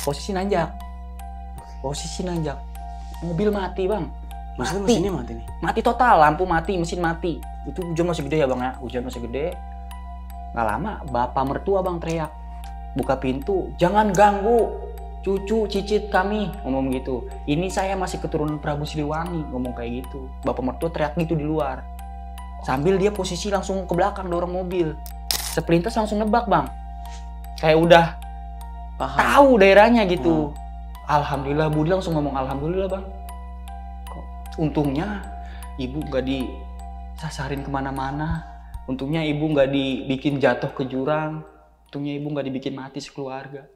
posisi nanjak. Mobil mati bang. Maksudnya mesinnya mati nih? Mati total, lampu mati, mesin mati. Itu hujan masih gede ya bang ya, hujan masih gede. Nggak lama bapak mertua bang teriak, buka pintu, jangan ganggu cucu cicit kami, ngomong gitu. Ini saya masih keturunan Prabu Siliwangi, ngomong kayak gitu. Bapak mertua teriak gitu di luar. Sambil dia posisi langsung ke belakang dorong mobil. Seperintas langsung nebak bang. Kayak udah tahu daerahnya gitu. Alhamdulillah, Budi langsung ngomong alhamdulillah bang. Untungnya ibu nggak disasarin kemana-mana. Untungnya ibu nggak dibikin jatuh ke jurang. Untungnya ibu nggak dibikin mati sekeluarga.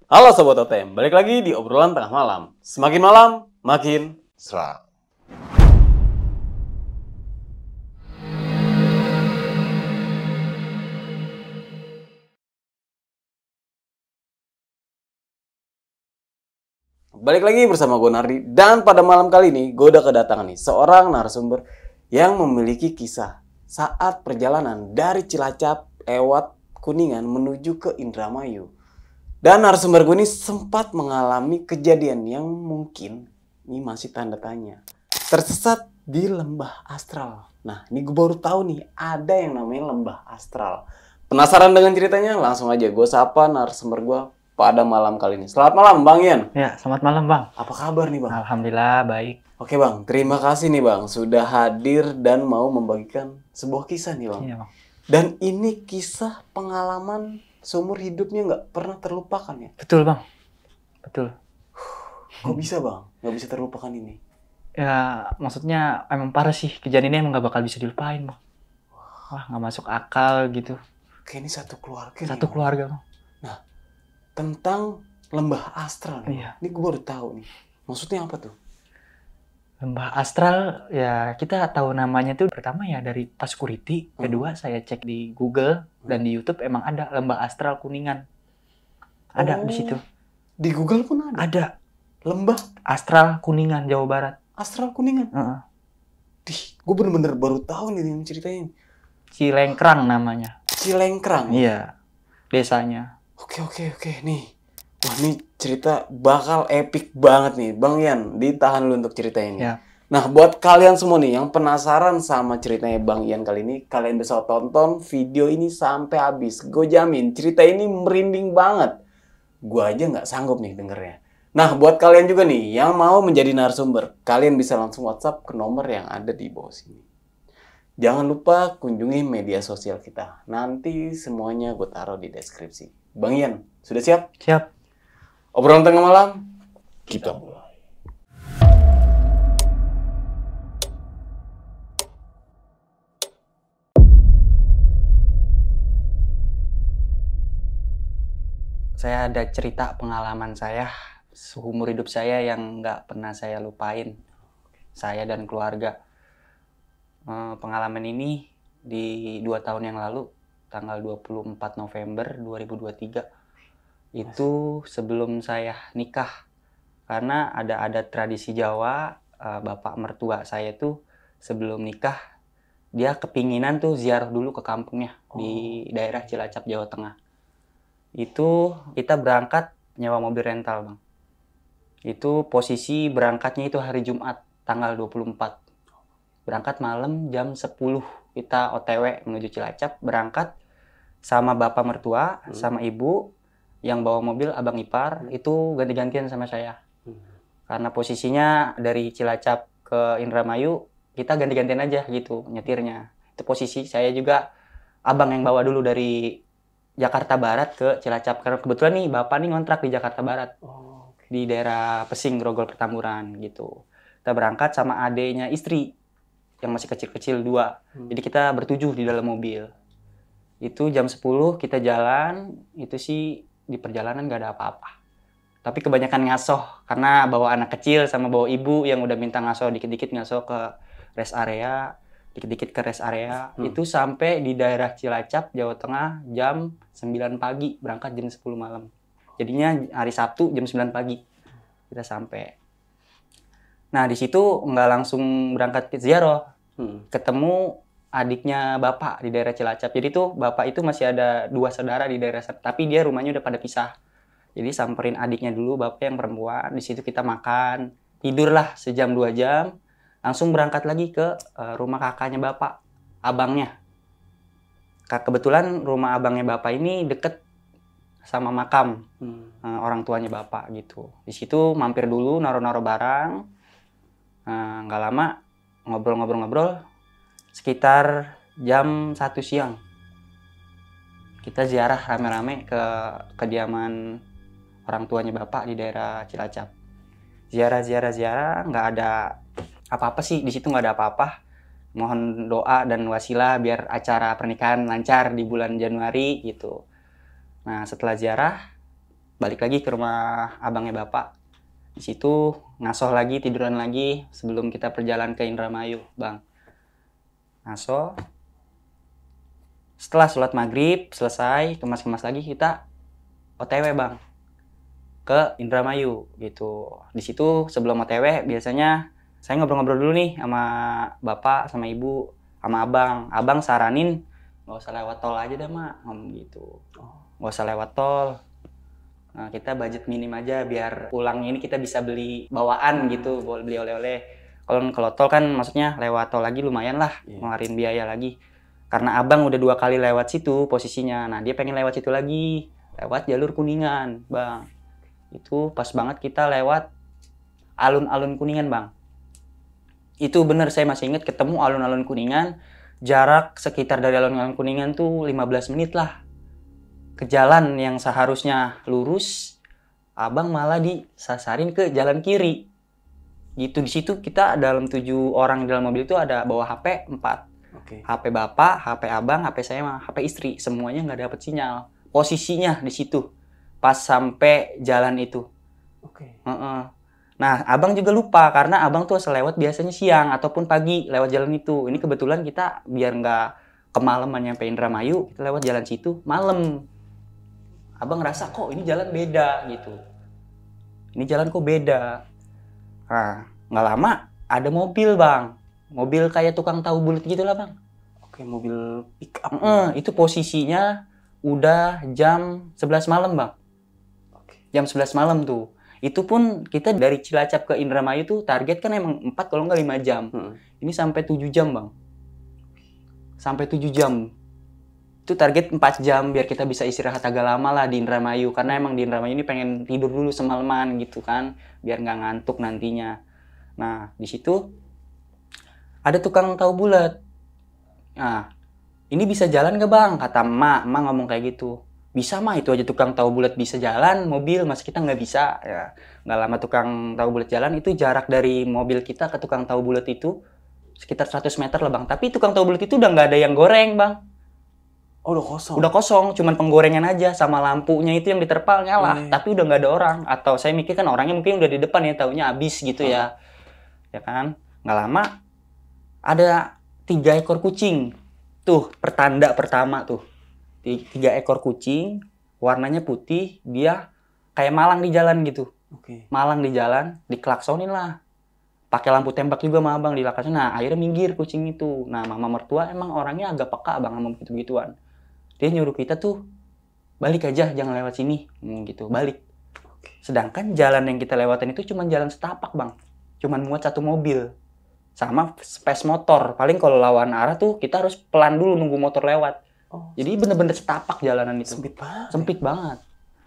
Halo Sobat OTM, balik lagi di obrolan tengah malam. Semakin malam, makin seram. Balik lagi bersama gue Nardi, dan pada malam kali ini gue udah kedatangan nih seorang narasumber yang memiliki kisah saat perjalanan dari Cilacap lewat Kuningan menuju ke Indramayu. Dan narasumber gue ini sempat mengalami kejadian yang mungkin ini masih tanda tanya. Tersesat di lembah astral. Nah, ini gue baru tahu nih ada yang namanya lembah astral. Penasaran dengan ceritanya? Langsung aja gue sapa narasumber gue pada malam kali ini. Selamat malam Bang Ian. Ya, selamat malam bang. Apa kabar nih Bang? Alhamdulillah baik. Oke Bang, terima kasih nih Bang sudah hadir dan mau membagikan sebuah kisah nih Bang. Iya bang. Dan ini kisah pengalaman seumur hidupnya nggak pernah terlupakan ya? Betul bang. Betul. Kok bisa Bang? Nggak bisa terlupakan ini? Ya maksudnya emang parah sih. Kejadian ini emang nggak bakal bisa dilupain bang. Wah nggak masuk akal gitu. Kayak ini satu keluarga Satu nih, keluarga bang. Nah, tentang lembah astral nih, Iya. ini gue baru tahu nih. Maksudnya apa tuh? Lembah astral ya kita tahu namanya tuh pertama ya dari Paskuriti. Kedua saya cek di Google dan di YouTube emang ada lembah astral Kuningan. Ada di situ. Di Google pun ada? Ada. Lembah Astral Kuningan, Jawa Barat. astral Kuningan? Dih, gue bener-bener baru tahu nih yang ceritain. Cilengkrang namanya. Cilengkrang? Iya, desanya. Oke, nih. Wah, ini cerita bakal epic banget nih. Bang Ian, ditahan dulu untuk cerita ini. Ya. Nah, buat kalian semua nih yang penasaran sama ceritanya Bang Ian kali ini, kalian bisa tonton video ini sampai habis. Gue jamin, cerita ini merinding banget. Gue aja nggak sanggup nih dengernya. Nah, buat kalian juga nih yang mau menjadi narasumber, kalian bisa langsung WhatsApp ke nomor yang ada di bawah sini. Jangan lupa kunjungi media sosial kita. Nanti semuanya gue taruh di deskripsi. Bang Ian, sudah siap? Siap. Obrolan tengah malam, kita mulai. Saya ada cerita pengalaman saya seumur hidup saya yang nggak pernah saya lupain. Saya dan keluarga. Pengalaman ini di 2 tahun yang lalu, tanggal 24 November 2023. Itu sebelum saya nikah. Karena ada adat tradisi Jawa, bapak mertua saya tuh sebelum nikah, dia kepinginan tuh ziarah dulu ke kampungnya di daerah Cilacap, Jawa Tengah. Itu kita berangkat nyewa mobil rental, Bang. Itu posisi berangkatnya itu hari Jumat, tanggal 24. Berangkat malam jam 10. Kita OTW menuju Cilacap, berangkat sama bapak mertua, sama ibu, yang bawa mobil abang ipar, itu ganti-gantian sama saya. Karena posisinya dari Cilacap ke Indramayu, kita ganti-gantian aja gitu nyetirnya. Itu posisi saya juga abang yang bawa dulu dari Jakarta Barat ke Cilacap. Karena kebetulan nih bapak nih ngontrak di Jakarta Barat. Di daerah Pesing, Grogol, Petamburan gitu. Kita berangkat sama adeknya istri yang masih kecil-kecil 2. Jadi kita bertujuh di dalam mobil. Itu jam 10 kita jalan, itu sih di perjalanan gak ada apa-apa. Tapi kebanyakan ngasoh karena bawa anak kecil sama bawa ibu yang udah minta ngasoh, dikit-dikit ngasoh ke rest area, dikit-dikit ke rest area. Itu sampai di daerah Cilacap, Jawa Tengah jam 9 pagi, berangkat jam 10 malam. Jadinya hari Sabtu jam 9 pagi kita sampai. Nah di situ nggak langsung berangkat ke ziarah, ketemu adiknya bapak di daerah Cilacap. Jadi tuh bapak itu masih ada 2 saudara di daerah sana, tapi dia rumahnya udah pada pisah. Jadi samperin adiknya dulu, bapak yang perempuan. Di situ kita makan, tidurlah sejam 2 jam, langsung berangkat lagi ke rumah kakaknya bapak, abangnya. Kebetulan rumah abangnya bapak ini deket sama makam orang tuanya bapak gitu. Di situ mampir dulu, naro-naro barang. Nggak lama ngobrol-ngobrol, sekitar jam 1 siang kita ziarah rame-rame ke kediaman orang tuanya bapak di daerah Cilacap. Ziarah, nggak ada apa-apa sih di situ, nggak ada apa-apa. Mohon doa dan wasilah biar acara pernikahan lancar di bulan Januari gitu. Nah setelah ziarah balik lagi ke rumah abangnya bapak. Di situ ngasoh lagi, tiduran lagi sebelum kita perjalanan ke Indramayu, Bang. Ngasoh. Setelah sholat maghrib selesai, kemas-kemas lagi, kita OTW, Bang, ke Indramayu gitu. Di situ sebelum OTW biasanya saya ngobrol-ngobrol dulu nih sama bapak, sama ibu, sama abang. Abang saranin nggak usah lewat tol aja deh, Mak, ngomong gitu. Nggak usah lewat tol. Nah, kita budget minim aja biar pulang ini kita bisa beli bawaan gitu, beli oleh-oleh. Kalau tol kan maksudnya lewat tol lagi lumayan lah, ngeluarin biaya lagi. Karena abang udah 2 kali lewat situ posisinya. Nah, dia pengen lewat situ lagi, lewat jalur Kuningan, Bang. Itu pas banget kita lewat alun-alun Kuningan, Bang. Itu bener, saya masih ingat ketemu alun-alun Kuningan. Jarak sekitar dari alun-alun Kuningan tuh 15 menit lah. Ke jalan yang seharusnya lurus, abang malah disasarin ke jalan kiri. Gitu. Di situ kita dalam 7 orang di dalam mobil itu ada bawa HP 4. HP bapak, HP abang, HP saya sama HP istri. Semuanya nggak dapet sinyal. Posisinya di situ. Pas sampai jalan itu. Nah, abang juga lupa karena abang tuh asal lewat biasanya siang ataupun pagi lewat jalan itu. Ini kebetulan kita biar nggak kemalaman nyampe Indramayu, kita lewat jalan situ malam. Abang ngerasa kok ini jalan beda gitu. Ini jalan kok beda. Nah, nggak lama ada mobil, Bang. Mobil kayak tukang tahu bulat gitu lah, Bang. Mobil pick up. Itu posisinya udah jam 11 malam, Bang. Jam 11 malam tuh. Itu pun kita dari Cilacap ke Indramayu tuh target kan emang 4 kalau nggak 5 jam. Ini sampai 7 jam, Bang. Sampai 7 jam. Itu target 4 jam biar kita bisa istirahat agak lama lah di Indramayu. Karena emang di Indramayu ini pengen tidur dulu semalaman gitu kan. Biar nggak ngantuk nantinya. Nah, di situ ada tukang tahu bulat. Nah, ini bisa jalan nggak, Bang? Kata emak ngomong kayak gitu. Bisa, mah, itu aja tukang tahu bulat bisa jalan, mobil, masa kita nggak bisa? Ya, nggak lama tukang tahu bulat jalan, itu jarak dari mobil kita ke tukang tahu bulat itu sekitar 100 meter lah, Bang. Tapi tukang tahu bulat itu udah nggak ada yang goreng, Bang. Oh, udah kosong? Udah kosong, cuman penggorengan aja sama lampunya itu yang diterpal nyala. Tapi udah nggak ada orang. Atau saya mikir kan orangnya mungkin udah di depan ya, taunya habis gitu ya. Ya kan? Nggak lama, ada 3 ekor kucing. Tuh, pertanda pertama tuh. 3 ekor kucing, warnanya putih, dia kayak malang di jalan gitu. Malang di jalan, diklaksonin lah. Pakai lampu tembak juga sama abang dilaksonin. Nah, akhirnya minggir kucing itu. Nah, mama mertua emang orangnya agak peka, abang sama gitu-gituan. Dia nyuruh kita tuh, balik aja, jangan lewat sini. Gitu, balik. Sedangkan jalan yang kita lewatin itu cuma jalan setapak, Bang. Cuman muat 1 mobil. Sama space motor. Paling kalau lawan arah tuh kita harus pelan dulu nunggu motor lewat. Jadi bener-bener setapak jalanan itu. Sempit banget. Sempit banget.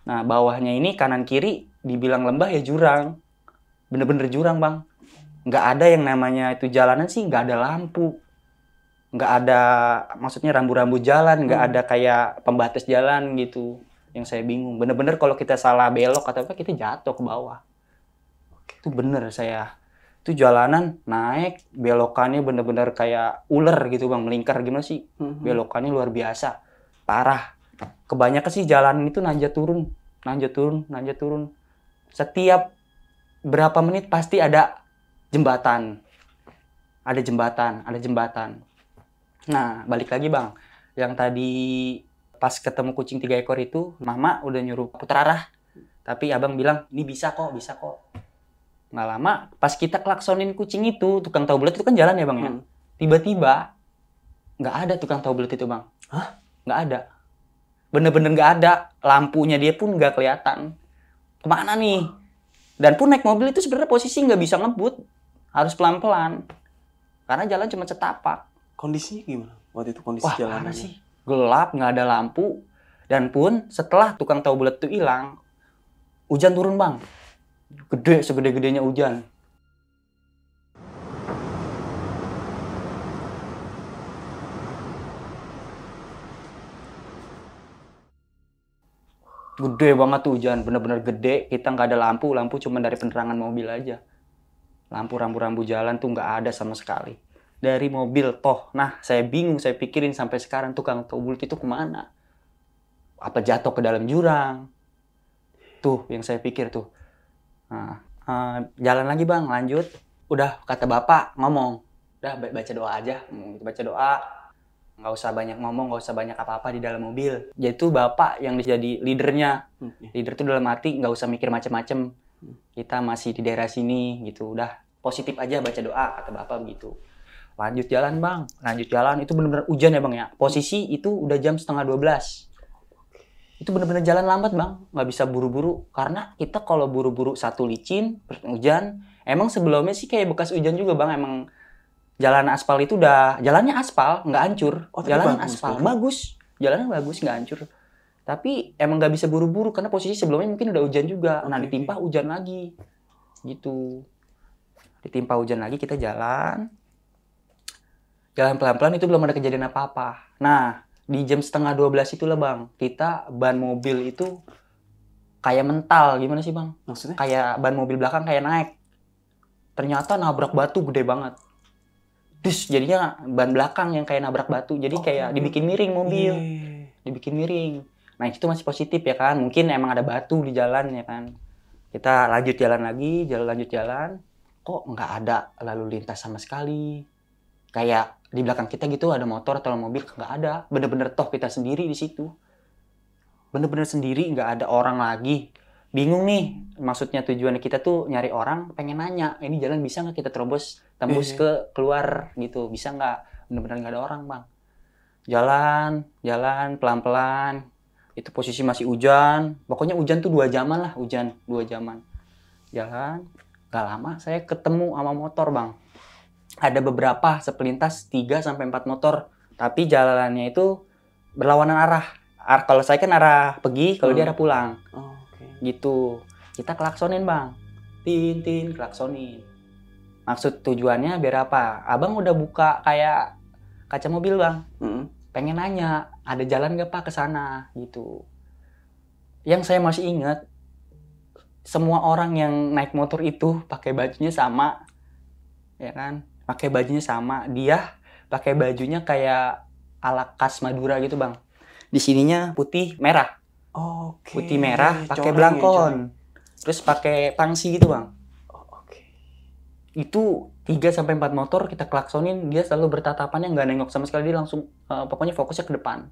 Nah, bawahnya ini kanan kiri dibilang lembah ya jurang. Bener-bener jurang, Bang. Nggak ada yang namanya itu jalanan sih, nggak ada lampu. Nggak ada, maksudnya rambu-rambu jalan, nggak ada kayak pembatas jalan gitu. Yang saya bingung. Bener-bener kalau kita salah belok atau apa, kita jatuh ke bawah. Itu bener saya. Itu jalanan naik, belokannya bener-bener kayak ular gitu, Bang. Melingkar gimana sih? Belokannya luar biasa. Parah. Kebanyakan sih jalanan itu nanjak turun. Nanjak turun. Setiap berapa menit pasti ada jembatan. Ada jembatan. Nah, balik lagi, Bang. Yang tadi pas ketemu kucing 3 ekor itu, mama udah nyuruh putar arah. Tapi abang bilang, ini bisa kok, bisa kok. Nggak lama, pas kita klaksonin kucing itu, tukang tahu bulat itu kan jalan ya bang ya. Tiba-tiba, nggak ada tukang tahu bulat itu bang. Hah? Nggak ada. Bener-bener nggak ada. Lampunya dia pun nggak kelihatan. Kemana nih? Dan pun naik mobil itu sebenarnya posisi nggak bisa ngebut. Harus pelan-pelan. Karena jalan cuma setapak. Kondisinya gimana? Waktu itu kondisi Wah, jalannya. parah sih. Gelap, nggak ada lampu. Dan pun setelah tukang tahu bulat itu hilang, hujan turun bang. Gede, segede-gedenya hujan. Gede banget tuh hujan, bener-bener gede. Kita nggak ada lampu cuma dari penerangan mobil aja. Lampu rambu-rambu jalan tuh nggak ada sama sekali. Dari mobil toh. Nah, saya bingung, saya pikirin sampai sekarang tukang tahu bulat itu kemana? Apa jatuh ke dalam jurang? Tuh, yang saya pikir tuh. Nah, jalan lagi bang, lanjut. Udah kata bapak ngomong, udah baca doa aja, baca doa, nggak usah banyak ngomong, nggak usah banyak apa-apa di dalam mobil. Yaitu bapak yang jadi leadernya. Leader tuh dalam arti nggak usah mikir macem-macem. Kita masih di daerah sini gitu, udah positif aja baca doa kata bapak begitu. Lanjut jalan bang, lanjut jalan itu bener-bener hujan ya bang ya. Posisi itu udah jam 11:30. Itu bener-bener jalan lambat bang, nggak bisa buru-buru. Karena kita kalau buru-buru satu licin, hujan, emang sebelumnya sih kayak bekas hujan juga bang. Emang jalan aspal itu udah, jalannya aspal, nggak hancur. Jalan aspal, bagus. Jalannya bagus, nggak hancur. Tapi emang nggak bisa buru-buru karena posisi sebelumnya mungkin udah hujan juga. Nah ditimpa hujan lagi, gitu. Ditimpa hujan lagi kita jalan. Jalan pelan-pelan itu belum ada kejadian apa-apa. Nah, di jam 11:30 itulah bang, kita ban mobil itu kayak mental, gimana sih bang? Maksudnya? Kayak ban mobil belakang kayak naik. Ternyata nabrak batu gede banget. Terus jadinya ban belakang yang kayak nabrak batu, jadi kayak dibikin miring mobil. Dibikin miring. Nah itu masih positif ya kan, mungkin emang ada batu di jalan ya kan. Kita lanjut jalan lagi, lanjut jalan. Kok nggak ada lalu lintas sama sekali. Kayak di belakang kita gitu ada motor atau mobil, nggak ada. Bener-bener toh kita sendiri di situ. Bener-bener sendiri, nggak ada orang lagi. Bingung nih, maksudnya tujuan kita tuh nyari orang, pengen nanya, ini jalan bisa nggak kita terobos, tembus ke keluar gitu, bisa nggak? Bener-bener nggak ada orang bang. Jalan pelan-pelan. Itu posisi masih hujan. Pokoknya hujan tuh 2 jaman lah, hujan 2 jaman. Jalan, nggak lama saya ketemu sama motor bang. Ada beberapa sepelintas 3-4 motor, tapi jalannya itu berlawanan arah. Kalau saya kan arah pergi, kalau dia arah pulang. Gitu. Kita klaksonin bang. Tin, klaksonin. Maksud tujuannya biar apa? Abang udah buka kayak kaca mobil bang. Pengen nanya, ada jalan nggak pak ke sana? Gitu. Yang saya masih ingat, semua orang yang naik motor itu pakai bajunya sama. Ya kan? Pakai bajunya sama. Dia pakai bajunya kayak ala khas Madura gitu bang. Di sininya putih merah. Putih merah, pakai belangkon. Terus pakai pangsi gitu bang. Itu 3-4 motor kita klaksonin, dia selalu bertatapannya nggak nengok sama sekali, dia langsung pokoknya fokusnya ke depan.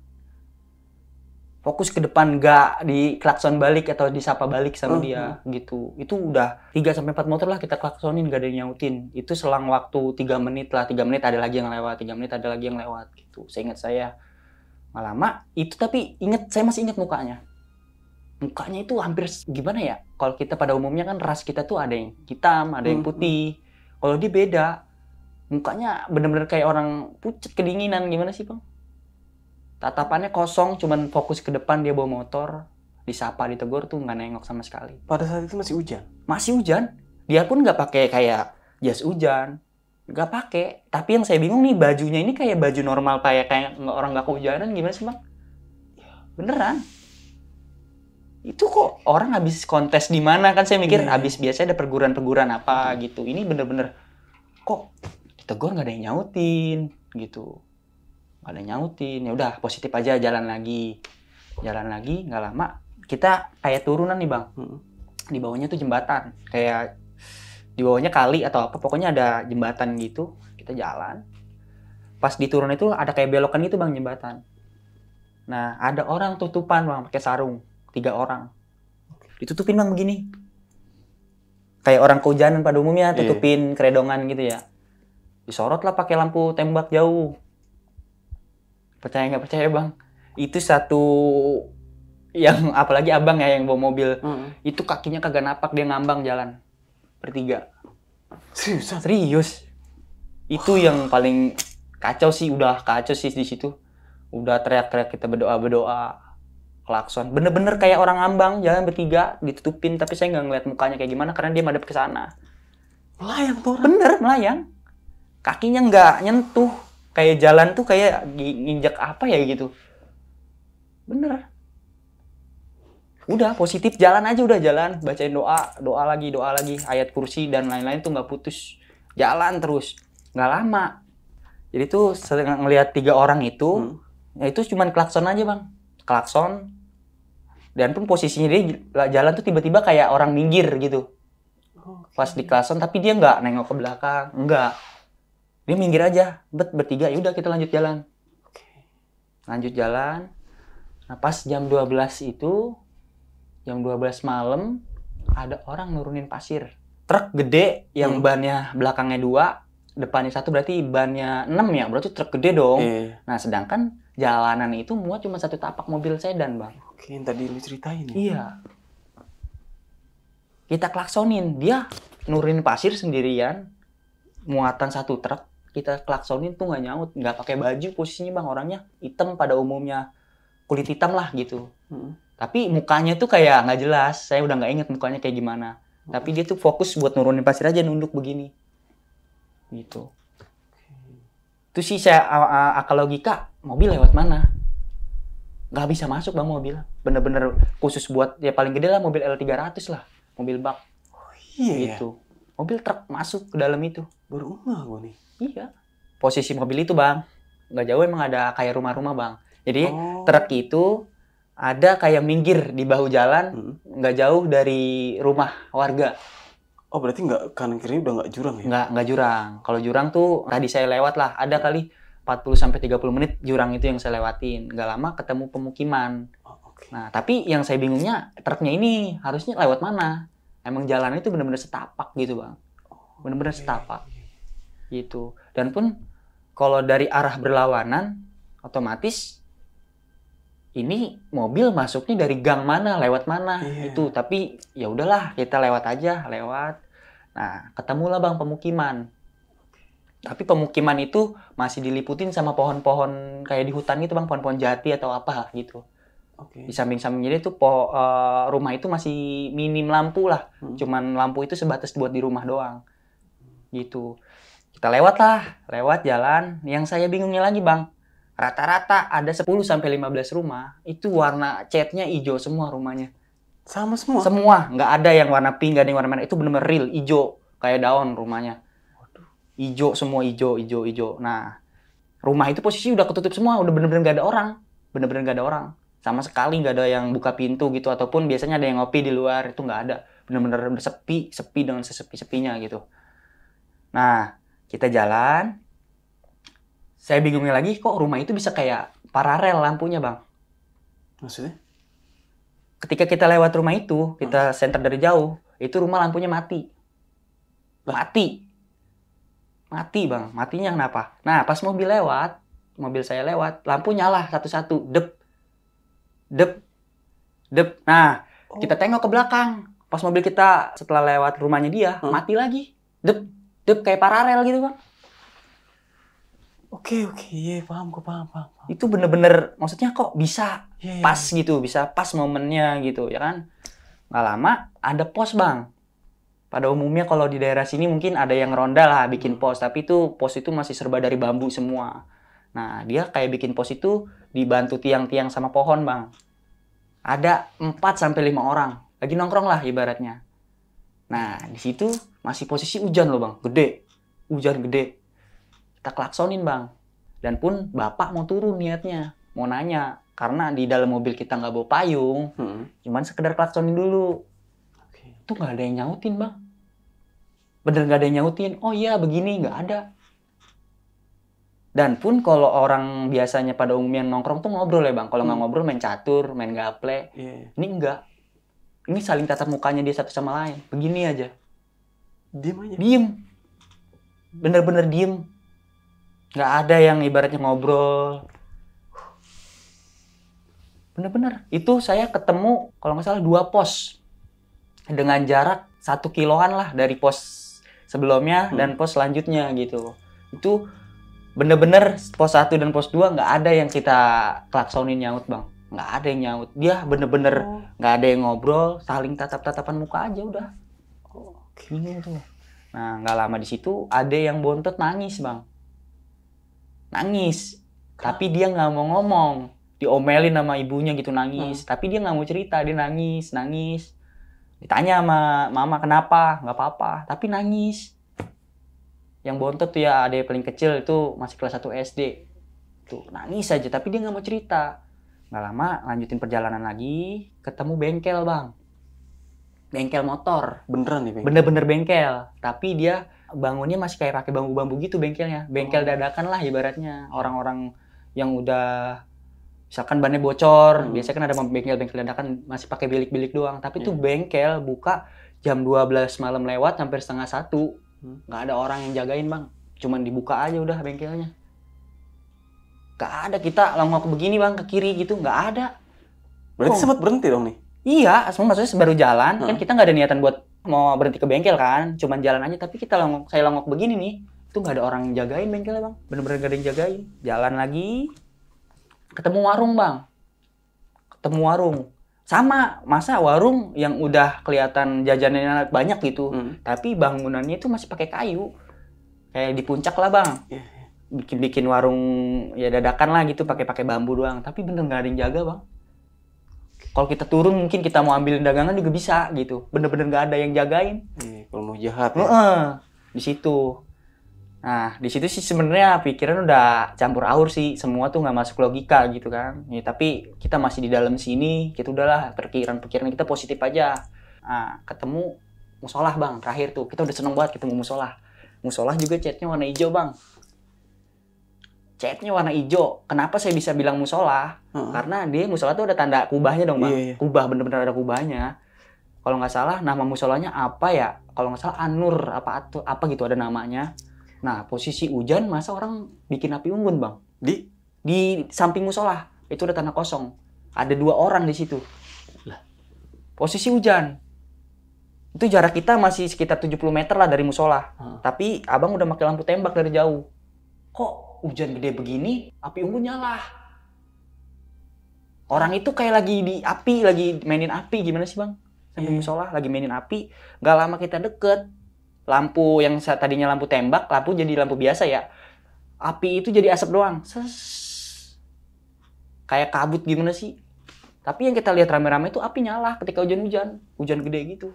Fokus ke depan, nggak di klakson balik atau disapa balik sama dia gitu. Itu udah 3-4 motor lah kita klaksonin, nggak ada yang nyautin. Itu selang waktu 3 menit lah, 3 menit ada lagi yang lewat, 3 menit ada lagi yang lewat gitu. Seingat saya nggak lama itu, tapi saya masih ingat mukanya. Mukanya itu hampir gimana ya? Kalau kita pada umumnya kan ras kita tuh ada yang hitam, ada yang putih. Kalau dia beda, mukanya bener-bener kayak orang pucet kedinginan, gimana sih bang? Tatapannya kosong, cuman fokus ke depan, dia bawa motor, disapa, ditegur tuh nggak nengok sama sekali. Pada saat itu masih hujan? Masih hujan. Dia pun nggak pakai kayak jas hujan, nggak pakai. Tapi yang saya bingung nih, bajunya ini kayak baju normal kayak orang nggak kehujanan, gimana sih bang? Beneran. Itu kok orang habis kontes di mana kan, saya mikir habis biasanya ada perguruan apa gitu. Ini bener-bener kok ditegur nggak ada yang nyautin gitu. Nggak ada yang nyautin. Ya udah positif aja, jalan lagi nggak lama kita kayak turunan nih bang. Di bawahnya tuh jembatan, kayak di bawahnya kali atau apa, pokoknya ada jembatan gitu. Kita jalan, pas di turun itu ada kayak belokan gitu bang, jembatan. Nah ada orang tutupan bang pakai sarung, 3 orang. ditutupin bang begini. Kayak orang kehujanan pada umumnya, tutupin keredongan gitu ya. Disorot lah pakai lampu tembak jauh. Percaya nggak percaya bang? Itu satu yang apalagi abang ya yang bawa mobil, itu kakinya kagak napak, dia ngambang jalan bertiga. Serius. Itu yang paling kacau sih, udah kacau sih di situ. Udah teriak-teriak kita berdoa, klakson. Bener-bener kayak orang ngambang jalan bertiga, ditutupin, tapi saya nggak ngeliat mukanya kayak gimana karena dia madep ke sana. Melayang tuh orang. Bener melayang. Kakinya nggak nyentuh. Kayak jalan tuh kayak nginjak apa ya gitu. Bener. Udah positif, jalan aja udah jalan. Bacain doa lagi, ayat kursi dan lain-lain tuh nggak putus. Jalan terus. Nggak lama. Jadi tuh ngelihat 3 orang itu, ya itu cuman klakson aja bang. Klakson. Dan pun posisinya dia jalan tuh tiba-tiba kayak orang minggir gitu. Pas di klakson, tapi dia nggak nengok ke belakang. Enggak. Dia minggir aja. Bertiga, yaudah kita lanjut jalan. Lanjut jalan. Nah pas jam 12 itu, jam 12 malam, ada orang nurunin pasir. Truk gede yang bannya belakangnya 2, depannya 1, berarti bannya 6 ya, berarti truk gede dong. Nah sedangkan jalanan itu muat cuma 1 tapak mobil sedan bang. Oke, yang tadi lu ceritain ya? Iya. Kita klaksonin, dia nurunin pasir sendirian, muatan 1 truk, kita klaksonin tuh nggak nyaut, nggak pakai baju posisinya bang, orangnya hitam pada umumnya, kulit hitam lah gitu. Tapi mukanya tuh kayak nggak jelas, saya udah nggak inget mukanya kayak gimana. Tapi dia tuh fokus buat nurunin pasir aja, nunduk begini. Gitu. Itu sih saya akal logika, mobil lewat mana? Nggak bisa masuk bang mobil. Bener-bener khusus buat, ya paling gede lah mobil L300 lah. Mobil bak. Gitu. Mobil truk masuk ke dalam itu. Baru gue nih. Iya. Posisi mobil itu bang, nggak jauh emang ada kayak rumah-rumah bang. Jadi truk itu ada kayak minggir di bahu jalan, nggak jauh dari rumah warga. Oh berarti nggak, kanan kiri udah nggak jurang ya? Nggak jurang. Kalau jurang tuh tadi saya lewat lah, ada kali 40-30 menit jurang itu yang saya lewatin. Nggak lama ketemu pemukiman. Nah tapi yang saya bingungnya, truknya ini harusnya lewat mana? Emang jalan itu benar-benar setapak gitu bang. Benar-benar setapak. Gitu. Dan pun kalau dari arah berlawanan, otomatis ini mobil masuknya dari gang mana, lewat mana itu. Tapi ya udahlah, kita lewat aja, lewat. Nah, ketemulah bang pemukiman. Tapi pemukiman itu masih diliputin sama pohon-pohon kayak di hutan gitu bang, pohon-pohon jati atau apa gitu. Di samping-sampingnya itu rumah itu masih minim lampu lah. Cuman lampu itu sebatas buat di rumah doang. Gitu. Kita lewat jalan. Yang saya bingungnya lagi bang, rata-rata ada 10-15 rumah, itu warna catnya hijau semua rumahnya. Sama semua? Semua, nggak ada yang warna pink, nggak ada yang warna merah, itu bener-bener real, hijau, kayak daun rumahnya. Hijau semua, hijau. Nah, rumah itu posisi udah ketutup semua, udah bener-bener nggak ada orang. Bener-bener nggak ada orang. Sama sekali nggak ada yang buka pintu gitu, ataupun biasanya ada yang ngopi di luar, itu nggak ada. Bener-bener sepi dengan sesepi-sepinya gitu. Nah, kita jalan. Saya bingungnya lagi, kok rumah itu bisa kayak paralel lampunya, Bang? Maksudnya? Ketika kita lewat rumah itu, kita senter dari jauh, itu rumah lampunya mati. Mati, Bang. Matinya kenapa? Nah, pas mobil saya lewat, lampu nyala satu-satu. Dep. Nah, kita tengok ke belakang. Pas mobil kita setelah lewat rumahnya dia, mati lagi. Dep kayak paralel gitu, Bang. Oke, iya paham. Itu bener-bener, maksudnya kok bisa pas gitu, bisa pas momennya gitu, ya kan? Nggak lama, ada pos, Bang. Pada umumnya kalau di daerah sini mungkin ada yang ronda lah, bikin pos. Tapi pos itu masih serba dari bambu semua. Nah, dia kayak bikin pos itu dibantu tiang-tiang sama pohon, Bang. Ada 4-5 orang. Lagi nongkrong lah ibaratnya. Nah, di situ masih posisi hujan loh, Bang. Hujan gede. Kita klaksonin, Bang. Dan pun bapak mau turun niatnya. Mau nanya. Karena di dalam mobil kita nggak bawa payung. Cuman sekedar klaksonin dulu. Itu nggak ada yang nyautin, Bang. Bener nggak ada yang nyautin. Oh iya, begini. Nggak ada. Dan pun kalau orang biasanya pada umumnya nongkrong tuh ngobrol ya, Bang. Kalau nggak ngobrol main catur, main gaple. Ini enggak. Ini saling tatap mukanya dia satu sama lain. Begini aja. Diem aja. Diem. Bener-bener diem. Nggak ada yang ibaratnya ngobrol. Bener-bener. Itu saya ketemu, kalau nggak salah 2 pos. Dengan jarak 1 kiloan lah dari pos sebelumnya dan pos selanjutnya gitu. Itu bener-bener pos 1 dan pos 2 nggak ada yang kita klaksonin nyaut bang. Nggak ada yang nyaut. Dia bener-bener nggak ada yang ngobrol, saling tatap-tatapan muka aja udah. Bingung tuh. Nah nggak lama di situ ada yang bontot nangis bang. Nangis. Tapi dia nggak mau ngomong. Diomelin sama ibunya gitu nangis. Tapi dia nggak mau cerita, dia nangis. Ditanya sama mama kenapa, nggak apa-apa. Tapi nangis. Yang bontot tuh ya ada yang paling kecil itu masih kelas 1 SD. Tuh nangis aja, tapi dia nggak mau cerita. Nggak lama lanjutin perjalanan lagi, ketemu bengkel bang. Bengkel motor. Beneran nih bengkel? Bener-bener bengkel. Tapi dia bangunnya masih kayak pakai bambu-bambu gitu bengkelnya. Bengkel dadakan lah ibaratnya. Orang-orang yang udah misalkan bannya bocor, biasanya kan ada bengkel-bengkel dadakan masih pakai bilik-bilik doang. Tapi tuh bengkel buka jam 12 malam lewat sampai setengah 1. Nggak ada orang yang jagain bang. Cuman dibuka aja udah bengkelnya. Nggak ada kita longok begini bang ke kiri gitu. Nggak ada. Berarti sempat berhenti dong nih? Iya, maksudnya baru jalan. Kan kita nggak ada niatan buat mau berhenti ke bengkel kan. Cuman jalan aja. Tapi saya longok begini nih. Itu nggak ada orang yang jagain bengkelnya bang. Bener-bener nggak ada yang jagain. Jalan lagi. Ketemu warung bang. Ketemu warung. Sama, masa warung yang udah kelihatan jajanannya banyak gitu. Tapi bangunannya itu masih pakai kayu. Kayak di puncak lah bang. Bikin warung ya dadakan lah gitu pakai bambu doang. Tapi bener nggak ada yang jaga bang. Kalau kita turun mungkin kita mau ambilin dagangan juga bisa gitu. Bener-bener nggak ada yang jagain. Kalau mau jahat ya. Di situ. Nah, di situ sih sebenarnya pikiran udah campur aur sih. Semua tuh nggak masuk logika gitu kan. Ya, tapi kita masih di dalam sini, kita udahlah pikiran kita positif aja. Nah, ketemu musolah bang, terakhir tuh. Kita udah seneng banget ketemu musolah. Musolah juga catnya warna hijau bang. Catnya warna hijau. Kenapa saya bisa bilang musolah? Karena dia musolah tuh ada tanda kubahnya dong bang. Kubah, bener-bener ada kubahnya. Kalau nggak salah nama musolahnya apa ya? Kalau nggak salah Anur apa gitu ada namanya. Nah, posisi hujan masa orang bikin api unggun, Bang? Di samping musola. Itu udah tanah kosong. Ada 2 orang di situ. Posisi hujan. Itu jarak kita masih sekitar 70 meter lah dari musola. Tapi abang udah pakai lampu tembak dari jauh. Kok hujan gede begini, api unggun nyala? Orang itu kayak lagi mainin api. Gimana sih, Bang? Samping musola, lagi mainin api. Gak lama kita deket. Lampu yang tadinya lampu tembak, lampu jadi lampu biasa ya. Api itu jadi asap doang. Kayak kabut gimana sih. Tapi yang kita lihat rame-rame itu api nyala ketika hujan-hujan. Hujan gede gitu.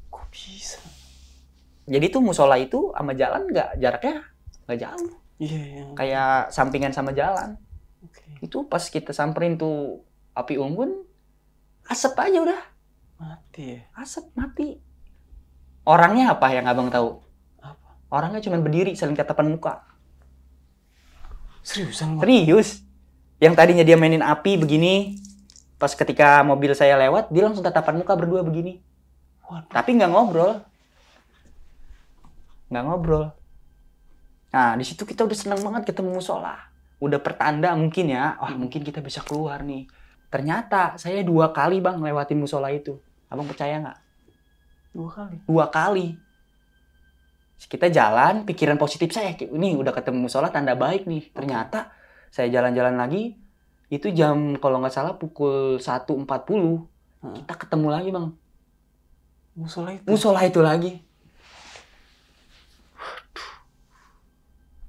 Kok bisa? Jadi tuh musola itu sama jalan jaraknya nggak jauh. Kayak sampingan sama jalan. Itu pas kita samperin tuh api unggun, asap aja udah. Mati ya? Asap, mati. Orangnya apa yang abang tahu? Apa? Orangnya cuma berdiri saling tatapan muka. Seriusan? Serius. Yang tadinya dia mainin api begini, pas ketika mobil saya lewat, dia langsung tatapan muka berdua begini. Waduh. Tapi nggak ngobrol. Nah, di situ kita udah seneng banget ketemu musola. Udah pertanda mungkin ya, mungkin kita bisa keluar nih. Ternyata saya 2 kali bang lewatin musola itu. Abang percaya nggak? 2 kali. Kita jalan, pikiran positif saya, ini udah ketemu musola tanda baik nih. Ternyata saya jalan-jalan lagi, itu jam kalau nggak salah pukul 1.40, kita ketemu lagi bang. Musola itu lagi.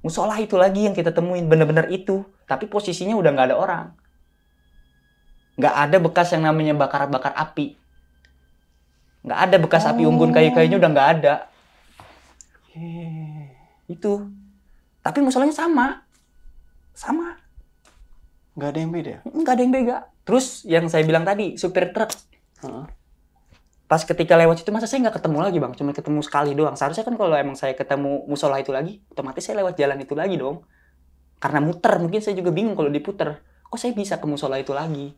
Musola itu lagi yang kita temuin, bener-bener itu. Tapi posisinya udah nggak ada orang. Nggak ada bekas yang namanya bakar-bakar api. Nggak ada bekas api unggun, kayu-kayunya udah nggak ada. Itu. Tapi musolanya sama. Nggak ada yang beda? Nggak ada yang beda. Terus yang saya bilang tadi, supir truk. Pas ketika lewat itu masa saya nggak ketemu lagi bang. Cuma ketemu sekali doang. Seharusnya kan kalau emang saya ketemu musola itu lagi, otomatis saya lewat jalan itu lagi dong. Karena muter, mungkin saya juga bingung kalau diputer. Kok saya bisa ke musola itu lagi?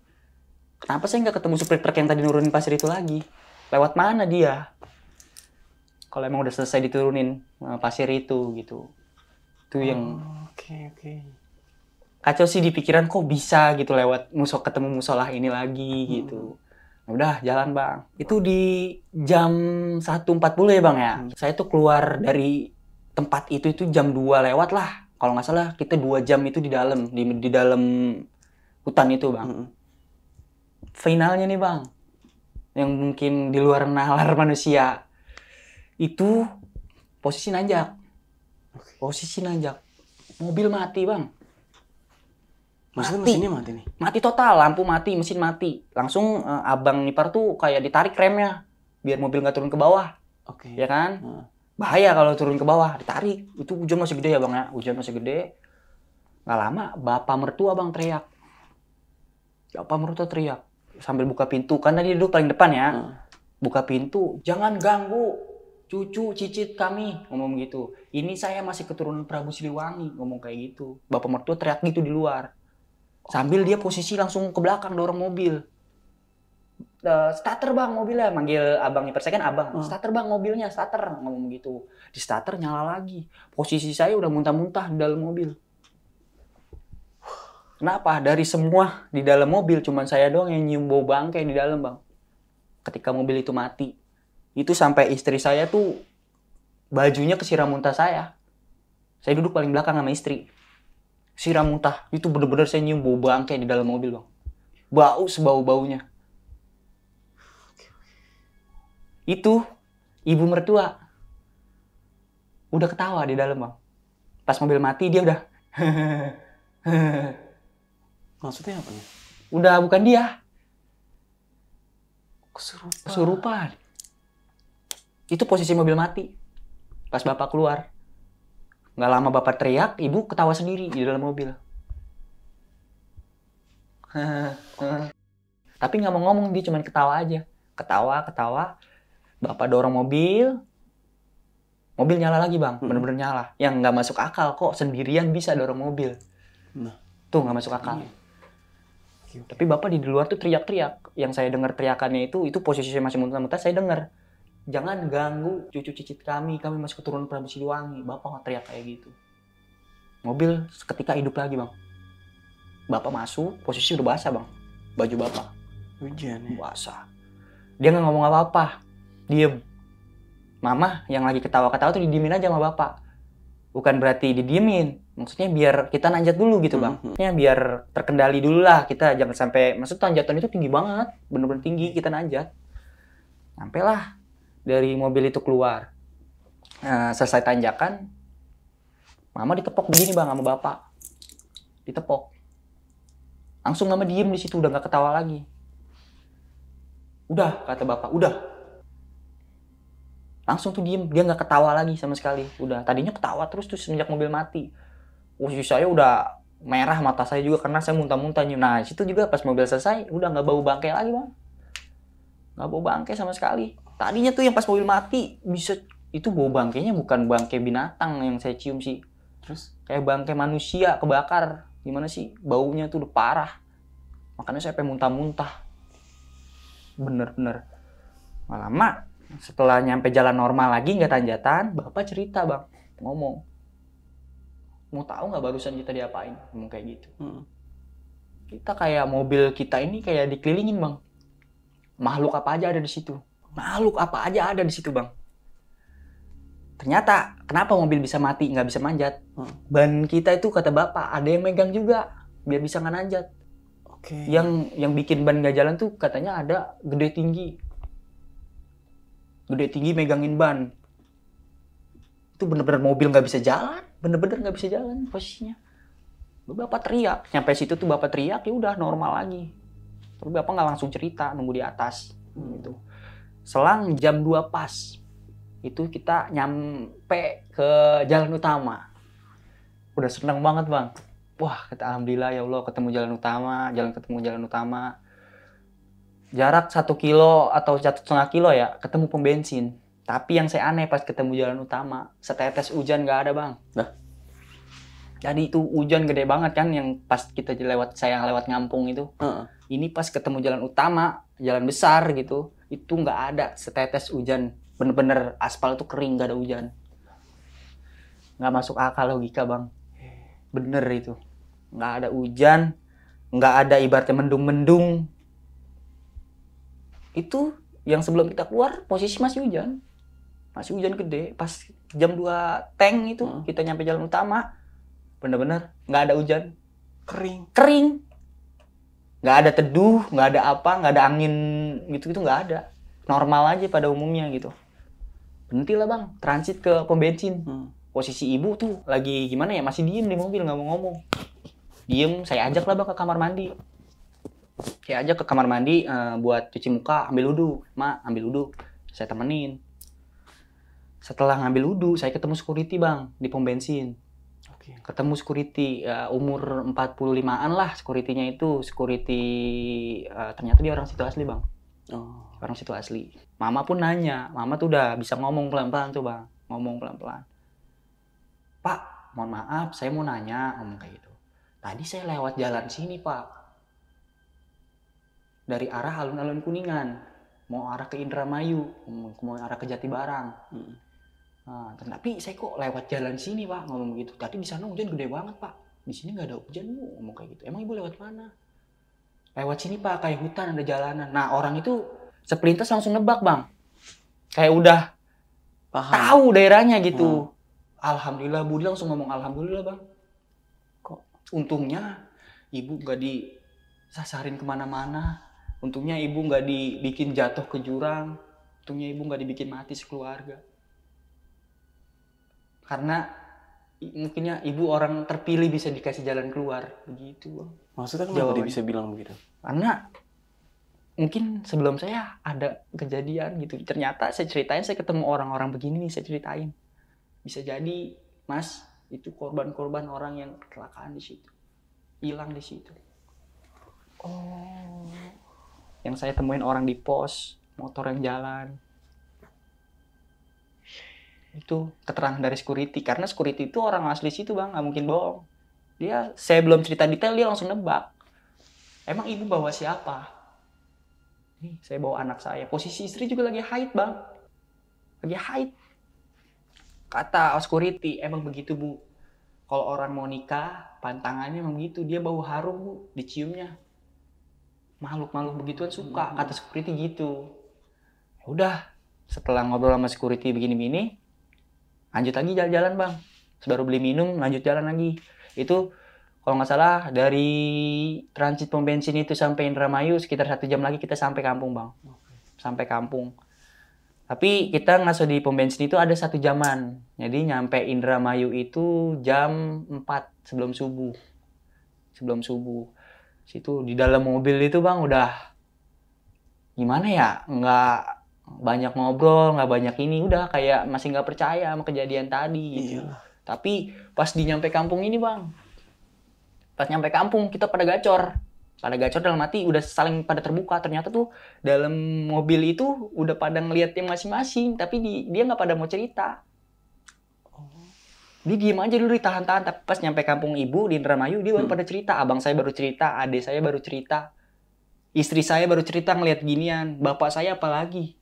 kenapa saya nggak ketemu supir truk yang tadi nurunin pasir itu lagi? Lewat mana dia? Kalau emang udah selesai diturunin pasir itu gitu. Itu yang Oke. kacau sih di pikiran, kok bisa gitu lewat ketemu musola ini lagi gitu. Udah jalan bang. Itu di jam 1.40 ya bang ya. Saya tuh keluar dari tempat itu jam 2 lewat lah. Kalau nggak salah kita 2 jam itu di dalam hutan itu bang. Finalnya nih bang, yang mungkin di luar nalar manusia, itu posisi nanjak. Mobil mati bang. Maksudnya mesinnya mati nih? Mati total, lampu mati, mesin mati. Langsung abang ipar tuh kayak ditarik remnya biar mobil nggak turun ke bawah. Oke. Ya kan? Bahaya kalau turun ke bawah, ditarik. Itu hujan masih gede ya bang ya, hujan masih gede. Nggak lama, bapak mertua bang teriak. Sambil buka pintu, kan tadi duduk paling depan ya. Buka pintu, jangan ganggu cucu cicit kami, ngomong gitu. Ini saya masih keturunan Prabu Siliwangi, ngomong kayak gitu. Bapak mertua teriak gitu di luar. Sambil dia posisi langsung ke belakang dorong mobil. Starter bang mobilnya, manggil abang ipar saya kan abang. Starter bang mobilnya, starter, ngomong gitu. Di starter nyala lagi. Posisi saya udah muntah-muntah di dalam mobil. Kenapa? Dari semua di dalam mobil cuman saya doang yang nyium bau bangkai di dalam bang. Ketika mobil itu mati, itu sampai istri saya tuh bajunya kesiram muntah saya. Saya duduk paling belakang sama istri. Siram muntah, itu bener-bener saya nyium bau bangkai di dalam mobil bang. Bau sebau-baunya. Itu ibu mertua udah ketawa di dalam bang. Pas mobil mati dia udah Maksudnya apa nih? udah bukan dia. Kesurupan. Itu posisi mobil mati. Pas bapak keluar. Nggak lama bapak teriak, ibu ketawa sendiri di dalam mobil. Tapi nggak mau ngomong, dia cuma ketawa aja. Ketawa. Bapak dorong mobil. Mobil nyala lagi bang, bener-bener nyala. Yang nggak masuk akal, kok sendirian bisa dorong mobil. Tuh nggak masuk akal. Tapi bapak di luar tuh teriak-teriak. Yang saya dengar teriakannya itu posisi saya masih muntah-muntah, saya dengar. Jangan ganggu cucu cicit kami masih keturunan Prabu Siliwangi. Bapak nggak teriak kayak gitu. Mobil seketika hidup lagi bang. Bapak masuk, posisi udah basah bang. Baju bapak. Hujan ya? Basah. Dia nggak ngomong apa-apa. Diem. Mama yang lagi ketawa-ketawa tuh didiemin aja sama bapak. Bukan berarti didiemin. Maksudnya biar kita nanjat dulu gitu bang. Maksudnya biar terkendali dulu lah. Kita jangan sampai, maksud tanjatan itu tinggi banget. Bener-bener tinggi kita nanjat. Sampailah dari mobil itu keluar. Selesai tanjakan. Mama ditepok begini bang sama bapak. Ditepok. Langsung mama diem di situ, udah nggak ketawa lagi. Udah, kata bapak, udah. Langsung tuh diem, dia nggak ketawa lagi sama sekali. Udah, tadinya ketawa terus tuh semenjak mobil mati. Posisi saya udah merah mata saya juga karena saya muntah-muntah. Nah, situ juga pas mobil selesai, udah nggak bau bangkai lagi bang. Nggak bau bangkai sama sekali. Tadinya tuh yang pas mobil mati, bisa itu bau bangkainya bukan bangkai binatang yang saya cium sih. Terus kayak bangkai manusia kebakar. Gimana sih, baunya tuh udah parah. Makanya saya pengen muntah-muntah. Bener-bener. Lama setelah nyampe jalan normal lagi, nggak tanjatan, bapak cerita bang, ngomong, mau tahu nggak barusan kita diapain, ngomong kayak gitu. Kita kayak mobil kita ini kayak dikelilingin bang, makhluk apa aja ada di situ, bang. Ternyata kenapa mobil bisa mati nggak bisa manjat? Ban kita itu kata bapak ada yang megang juga biar bisa nggak nanjat. Yang bikin ban nggak jalan tuh katanya ada gede tinggi megangin ban. Itu bener-bener mobil nggak bisa jalan, posisinya. Bapak teriak, nyampe situ tuh bapak teriak, ya udah normal lagi. Tapi bapak nggak langsung cerita, nunggu di atas. Gitu. Selang jam 2 pas, itu kita nyampe ke jalan utama. Udah seneng banget bang. Wah, kata alhamdulillah ya Allah ketemu jalan utama. Jarak 1 kilo atau 1,5 kilo ya, ketemu pom bensin. Tapi yang saya aneh pas ketemu jalan utama, setetes hujan nggak ada bang. Jadi itu hujan gede banget kan yang pas kita saya lewat Ngampung itu. Ini pas ketemu jalan utama, jalan besar gitu, itu nggak ada setetes hujan. Bener-bener aspal tuh kering, nggak ada hujan. Nggak masuk akal logika bang. Bener itu. Nggak ada hujan, nggak ada ibaratnya mendung-mendung. Itu yang sebelum kita keluar posisi masih hujan. Masih hujan gede. Pas jam 2 tank itu kita nyampe jalan utama. Bener-bener nggak ada hujan, kering, nggak ada teduh, nggak ada apa, nggak ada angin gitu nggak ada, normal aja pada umumnya gitu. Berhenti lah bang, transit ke pom bensin. Posisi ibu tuh lagi gimana ya, masih diem di mobil nggak mau ngomong, diem. Saya ajak lah bang ke kamar mandi, buat cuci muka, ambil wudhu, mak ambil wudhu, saya temenin. Setelah ngambil wudhu, saya ketemu security bang di pom bensin. Ketemu security umur 45-an lah, security-nya itu ternyata dia orang situ asli bang. Orang situ asli. Mama pun nanya, mama tuh udah bisa ngomong pelan-pelan tuh bang, ngomong pelan-pelan. Pak, mohon maaf, saya mau nanya, ngomong kayak gitu. Tadi saya lewat jalan sini pak, dari arah alun-alun Kuningan, mau arah ke Indramayu, mau arah ke Jatibarang. Nah, tapi saya kok lewat jalan sini pak, ngomong begitu. Tadi di sana hujan gede banget pak, di sini nggak ada hujan bu, ngomong kayak gitu. Emang ibu lewat mana? Lewat sini pak, kayak hutan ada jalanan. Nah orang itu seperintas langsung nebak bang, kayak udah tahu daerahnya gitu. Alhamdulillah, Budi langsung ngomong alhamdulillah bang. Kok untungnya ibu nggak disasarin kemana-mana, untungnya ibu nggak dibikin jatuh ke jurang, untungnya ibu nggak dibikin mati sekeluarga. Karena mungkinnya ibu orang terpilih bisa dikasih jalan keluar begitu bang. Maksudnya kenapa dia bisa bilang begitu? Karena mungkin sebelum saya ada kejadian gitu. Ternyata saya ceritain, saya ketemu orang-orang begini nih, saya ceritain. Bisa jadi mas itu korban-korban orang yang kecelakaan di situ, hilang di situ. Yang saya temuin orang di pos, motor yang jalan. Itu keterangan dari security, karena security itu orang asli situ bang, nggak mungkin bohong. Saya belum cerita detail, dia langsung nebak. Emang ibu bawa siapa? Nih, saya bawa anak saya. Posisi istri juga lagi haid bang, lagi haid. Kata security, emang begitu bu. Kalau orang mau nikah, pantangannya emang begitu, dia bau harum bu, diciumnya. Makhluk-makhluk begituan suka, kata security gitu. Ya udah, setelah ngobrol sama security begini-begini, lanjut lagi jalan-jalan bang. Baru beli minum, lanjut jalan lagi. Itu kalau nggak salah dari transit pom bensin itu sampai Indramayu sekitar 1 jam lagi kita sampai kampung bang. Sampai kampung. Tapi kita ngaso di pom bensin itu ada 1 jaman. Jadi nyampe Indramayu itu jam 4 sebelum subuh. Sebelum subuh. Situ di dalam mobil itu bang udah gimana ya, nggak banyak ngobrol, nggak banyak ini, udah kayak masih nggak percaya sama kejadian tadi gitu. Tapi pas nyampe kampung ini bang, pas nyampe kampung kita pada gacor dalam hati udah saling pada terbuka. Ternyata tuh dalam mobil itu udah pada ngeliatnya masing-masing, tapi dia nggak pada mau cerita. Dia diem aja dulu, ditahan-tahan. Tapi pas nyampe kampung ibu di Indramayu, dia baru pada cerita. Abang saya baru cerita, adik saya baru cerita, istri saya baru cerita ngeliat ginian, bapak saya apalagi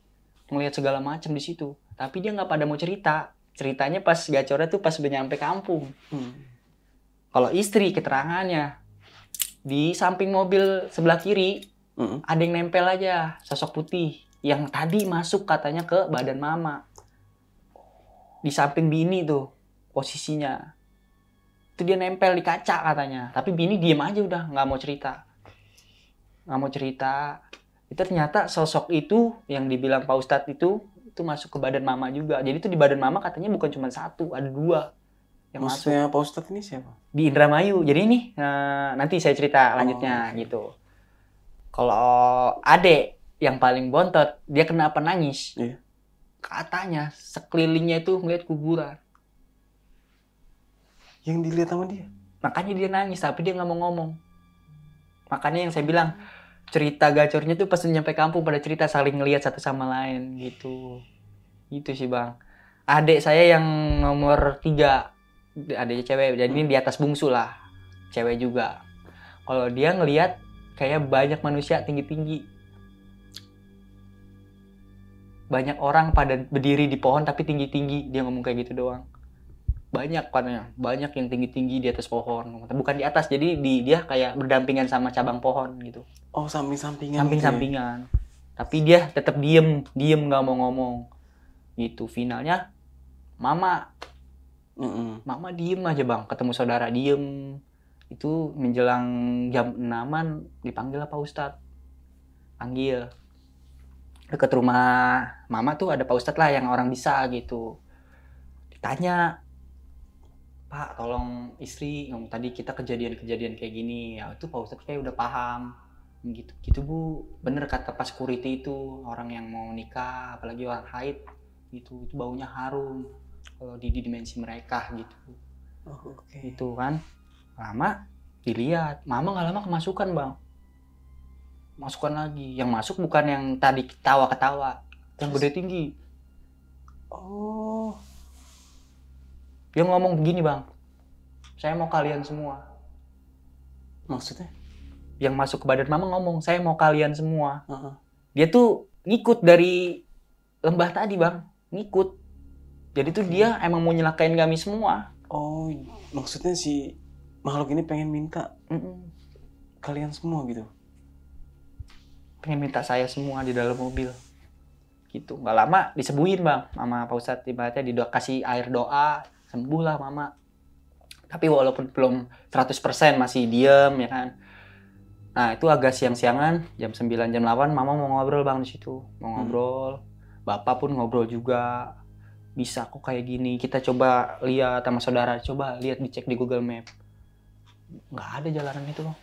ngeliat segala macam di situ. Tapi dia nggak pada mau cerita. Ceritanya pas gacornya tuh pas udah nyampe kampung. Kalau istri keterangannya di samping mobil sebelah kiri ada yang nempel aja, sosok putih yang tadi masuk katanya ke badan mama. Di samping bini tuh posisinya. Itu dia nempel di kaca katanya. Tapi bini diem aja udah, nggak mau cerita. Nggak mau cerita. Itu ternyata sosok itu yang dibilang Pak Ustadz itu masuk ke badan mama juga. Jadi itu di badan mama katanya bukan cuma 1, ada 2 yang maksudnya masuk. Pak Ustadz ini siapa? Di Indramayu. Jadi ini nanti saya cerita lanjutnya gitu. Kalau adek yang paling bontot, dia kenapa nangis? Katanya sekelilingnya itu ngeliat kuburan. Yang dilihat sama dia? Makanya dia nangis, tapi dia nggak mau ngomong. Makanya yang saya bilang, cerita gacornya tuh pas nyampe kampung pada cerita saling ngelihat satu sama lain gitu. Gitu sih bang. Adik saya yang nomor 3 adanya cewek, jadi ini di atas bungsu lah, cewek juga. Kalau dia ngelihat kayak banyak manusia tinggi-tinggi, banyak orang pada berdiri di pohon tapi tinggi-tinggi, dia ngomong kayak gitu doang. Banyak katanya, banyak yang tinggi-tinggi di atas pohon, bukan di atas, jadi dia kayak berdampingan sama cabang pohon gitu. Oh, samping-sampingan. Samping-sampingan. Tapi dia tetap diem nggak mau ngomong. Gitu. Finalnya mama diem aja bang, ketemu saudara diem. Itu menjelang jam 6-an dipanggil lah Pak Ustadz. Panggil. Dekat rumah mama tuh ada Pak Ustadz lah yang orang bisa gitu. Ditanya, Pak tolong istri, tadi kita kejadian-kejadian kayak gini. Ya itu Pak Ustadz kayak udah paham. Gitu Bu, bener kata pas security itu, orang yang mau nikah apalagi orang haid gitu, itu baunya harum kalau di dimensi mereka gitu. Itu kan lama dilihat, mama nggak lama kemasukan bang, masukan lagi, yang masuk bukan yang tadi ketawa yang gede tinggi. Dia ngomong begini bang, saya mau kalian semua. Maksudnya? Yang masuk ke badan mama ngomong, saya mau kalian semua. Dia tuh ngikut dari lembah tadi bang, ngikut. Jadi tuh dia emang mau nyelakain kami semua. Oh, maksudnya si makhluk ini pengen minta kalian semua gitu? Pengen minta saya semua di dalam mobil. Gitu, nggak lama disembuhin bang, sama Pak Ustadz. Ibaratnya kasih air doa, sembuh lah mama. Tapi walaupun belum 100% masih diem ya kan. Nah itu agak siang-siangan, jam 9, jam 8 mama mau ngobrol bang di situ, mau ngobrol. Bapak pun ngobrol juga, bisa kok kayak gini. Kita coba lihat sama saudara, coba lihat dicek di Google Map. Nggak ada jalanan itu bang.